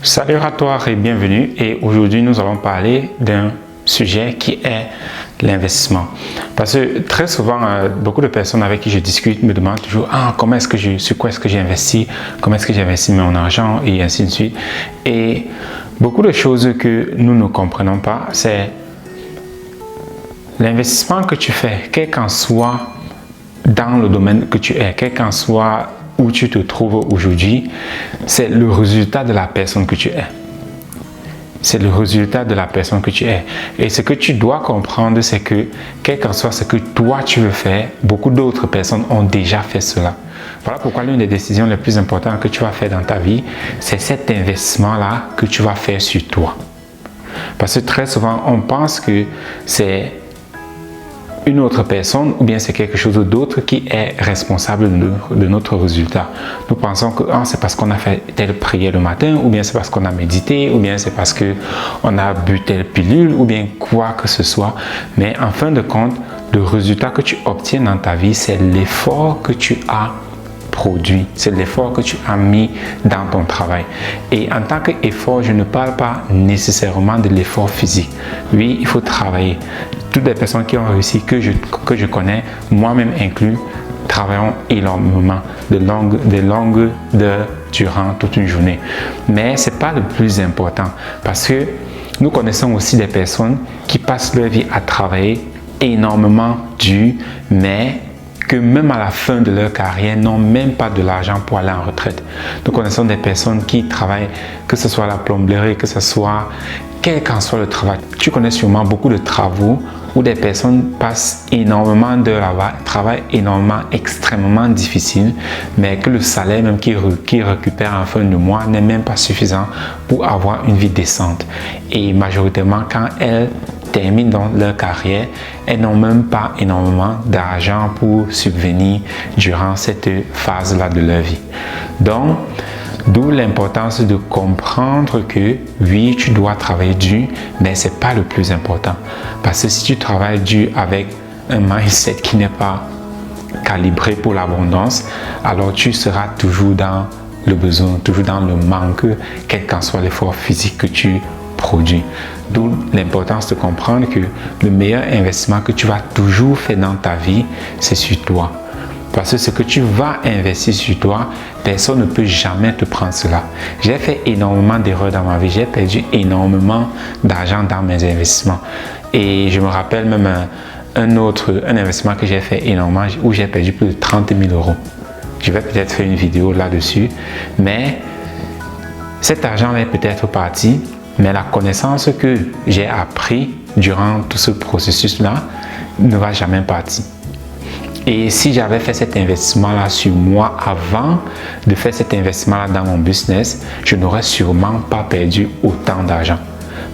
Salut à toi et bienvenue, et aujourd'hui nous allons parler d'un sujet qui est l'investissement. Parce que très souvent, beaucoup de personnes avec qui je discute me demandent toujours sur quoi est-ce que j'ai investi, comment est-ce que j'ai investi mon argent et ainsi de suite. Et beaucoup de choses que nous ne comprenons pas, c'est l'investissement que tu fais, quel qu'en soit dans le domaine que tu es, quel qu'en soit où tu te trouves aujourd'hui, c'est le résultat de la personne que tu es. C'est le résultat de la personne que tu es. Et ce que tu dois comprendre, c'est que, quel qu'en soit ce que toi tu veux faire, beaucoup d'autres personnes ont déjà fait cela. Voilà pourquoi l'une des décisions les plus importantes que tu vas faire dans ta vie, c'est cet investissement-là que tu vas faire sur toi. Parce que très souvent, on pense que c'est une autre personne ou bien c'est quelque chose d'autre qui est responsable de notre résultat. Nous pensons que c'est parce qu'on a fait telle prière le matin, ou bien c'est parce qu'on a médité, ou bien c'est parce qu'on a bu telle pilule, ou bien quoi que ce soit. Mais en fin de compte, le résultat que tu obtiens dans ta vie, c'est l'effort que tu as produit, c'est l'effort que tu as mis dans ton travail. Et en tant qu'effort, je ne parle pas nécessairement de l'effort physique. Oui, il faut travailler. Toutes les personnes qui ont réussi, que je connais, moi-même inclus, travaillons énormément, de longues heures durant toute une journée. Mais ce n'est pas le plus important, parce que nous connaissons aussi des personnes qui passent leur vie à travailler énormément dur, mais que même à la fin de leur carrière, n'ont même pas de l'argent pour aller en retraite. Nous connaissons des personnes qui travaillent, que ce soit la plomberie, que ce soit quel qu'en soit le travail. Tu connais sûrement beaucoup de travaux où des personnes passent énormément d'heures là-bas, travaillent énormément, extrêmement difficile, mais que le salaire même qu'ils récupèrent en fin de mois n'est même pas suffisant pour avoir une vie décente. Et majoritairement, quand elles terminent dans leur carrière, elles n'ont même pas énormément d'argent pour subvenir durant cette phase-là de leur vie. Donc, d'où l'importance de comprendre que oui, tu dois travailler dur, mais ce n'est pas le plus important. Parce que si tu travailles dur avec un mindset qui n'est pas calibré pour l'abondance, alors tu seras toujours dans le besoin, toujours dans le manque, quel qu'en soit l'effort physique que tu produis. D'où l'importance de comprendre que le meilleur investissement que tu vas toujours faire dans ta vie, c'est sur toi. Parce que ce que tu vas investir sur toi, personne ne peut jamais te prendre cela. J'ai fait énormément d'erreurs dans ma vie. J'ai perdu énormément d'argent dans mes investissements. Et je me rappelle même un investissement que j'ai fait énormément, où j'ai perdu plus de 30 000 euros. Je vais peut-être faire une vidéo là-dessus. Mais cet argent est peut-être parti. Mais la connaissance que j'ai appris durant tout ce processus-là ne va jamais partir. Et si j'avais fait cet investissement-là sur moi avant de faire cet investissement-là dans mon business, je n'aurais sûrement pas perdu autant d'argent.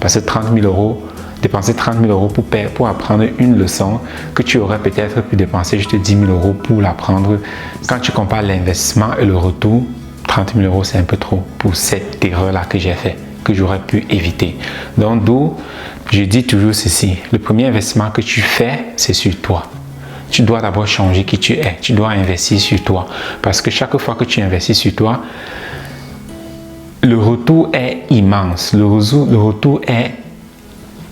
Parce que 30 000 euros, dépenser 30 000 euros pour apprendre une leçon que tu aurais peut-être pu dépenser juste 10 000 euros pour l'apprendre. Quand tu compares l'investissement et le retour, 30 000 euros, c'est un peu trop pour cette erreur-là que j'ai fait, que j'aurais pu éviter. Donc, d'où je dis toujours ceci, le premier investissement que tu fais, c'est sur toi. Tu dois d'abord changer qui tu es. Tu dois investir sur toi. Parce que chaque fois que tu investis sur toi, le retour est immense. Le retour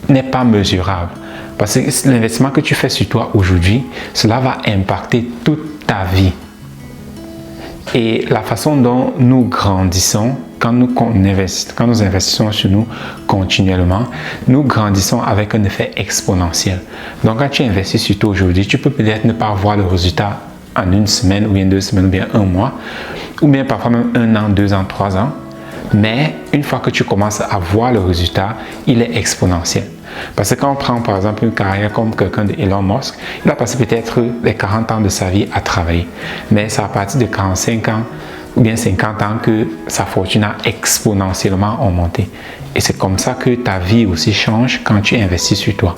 n'est pas mesurable. Parce que l'investissement que tu fais sur toi aujourd'hui, cela va impacter toute ta vie. Et la façon dont nous grandissons, quand nous investissons sur nous continuellement, nous grandissons avec un effet exponentiel. Donc, quand tu investis sur toi aujourd'hui, tu peux peut-être ne pas voir le résultat en une semaine, ou bien 2 semaines, ou bien 1 mois, ou bien parfois même 1 an, 2 ans, 3 ans. Mais une fois que tu commences à voir le résultat, il est exponentiel. Parce que quand on prend par exemple une carrière comme quelqu'un de Elon Musk, il a passé peut-être les 40 ans de sa vie à travailler. Mais c'est à partir de 45 ans ou bien 50 ans que sa fortune a exponentiellement augmenté. Et c'est comme ça que ta vie aussi change quand tu investis sur toi.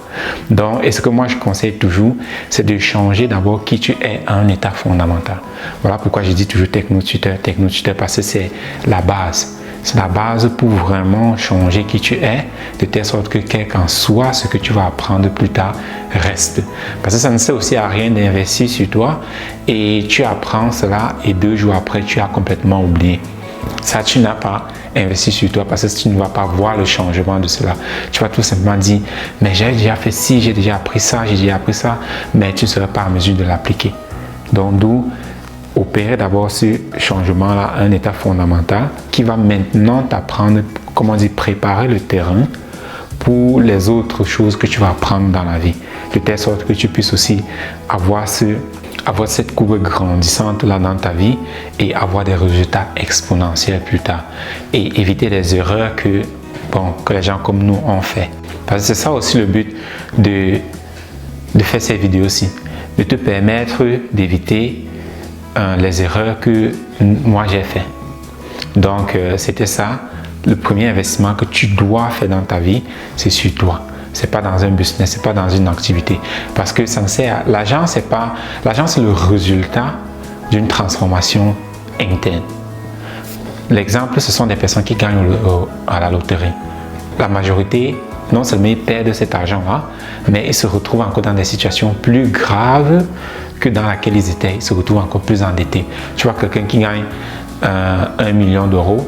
Donc, et ce que moi je conseille toujours, c'est de changer d'abord qui tu es à un état fondamental. Voilà pourquoi je dis toujours technotuteur, parce que c'est la base. C'est la base pour vraiment changer qui tu es, de telle sorte que quel qu'en soit ce que tu vas apprendre plus tard reste. Parce que ça ne sert aussi à rien d'investir sur toi et tu apprends cela et 2 jours après, tu as complètement oublié. Ça, tu n'as pas investi sur toi parce que tu ne vas pas voir le changement de cela. Tu vas tout simplement dire, mais j'ai déjà fait ci, j'ai déjà appris ça, j'ai déjà appris ça, mais tu ne seras pas en mesure de l'appliquer. Donc, d'où opérer d'abord ce changement-là à un état fondamental qui va maintenant t'apprendre, comment dire, préparer le terrain pour les autres choses que tu vas apprendre dans la vie, de telle sorte que tu puisses aussi avoir cette courbe grandissante là dans ta vie et avoir des résultats exponentiels plus tard et éviter les erreurs que les gens comme nous ont fait. Parce que c'est ça aussi le but de faire ces vidéos-ci, de te permettre d'éviter les erreurs que moi j'ai fait. Donc c'était ça, le premier investissement que tu dois faire dans ta vie, c'est sur toi. C'est pas dans un business, c'est pas dans une activité. Parce que ça ne sert à... L'argent, c'est le résultat d'une transformation interne. L'exemple, ce sont des personnes qui gagnent à la loterie. La majorité, non seulement ils perdent cet argent-là, mais ils se retrouvent encore dans des situations plus graves que dans laquelle ils étaient. Ils se retrouvent encore plus endettés. Tu vois, quelqu'un qui gagne 1 million d'euros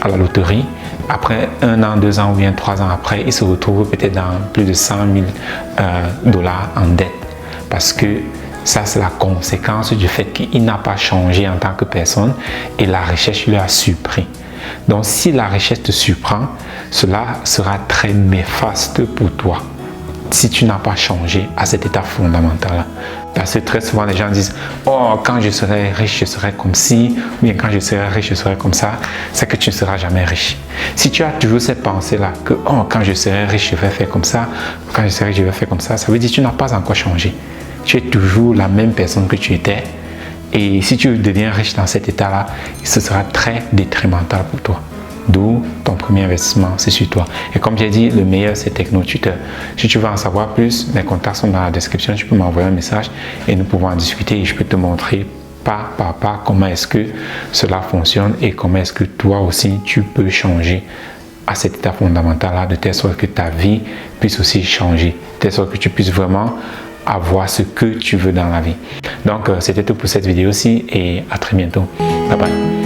à la loterie, après 1 an, 2 ans ou bien 3 ans après, il se retrouve peut-être dans plus de 100 000 dollars en dette. Parce que ça, c'est la conséquence du fait qu'il n'a pas changé en tant que personne et la richesse lui a surpris. Donc, si la richesse te surprend, cela sera très néfaste pour toi si tu n'as pas changé à cet état fondamental-là. Parce que très souvent, les gens disent « Oh, quand je serai riche, je serai comme ci, ou bien quand je serai riche, je serai comme ça. » C'est que tu ne seras jamais riche. Si tu as toujours cette pensée-là que « Oh, quand je serai riche, je vais faire comme ça, quand je serai riche, je vais faire comme ça », ça veut dire que tu n'as pas encore changé. Tu es toujours la même personne que tu étais. Et si tu deviens riche dans cet état-là, ce sera très détrimental pour toi. D'où ton premier investissement, c'est sur toi. Et comme j'ai dit, le meilleur, c'est TechnoTutor. Si tu veux en savoir plus, les contacts sont dans la description. Tu peux m'envoyer un message et nous pouvons en discuter. Et je peux te montrer pas par pas comment est-ce que cela fonctionne et comment est-ce que toi aussi, tu peux changer à cet état fondamental-là de telle sorte que ta vie puisse aussi changer. De telle sorte que tu puisses vraiment avoir ce que tu veux dans la vie. Donc, c'était tout pour cette vidéo-ci et à très bientôt. Bye bye.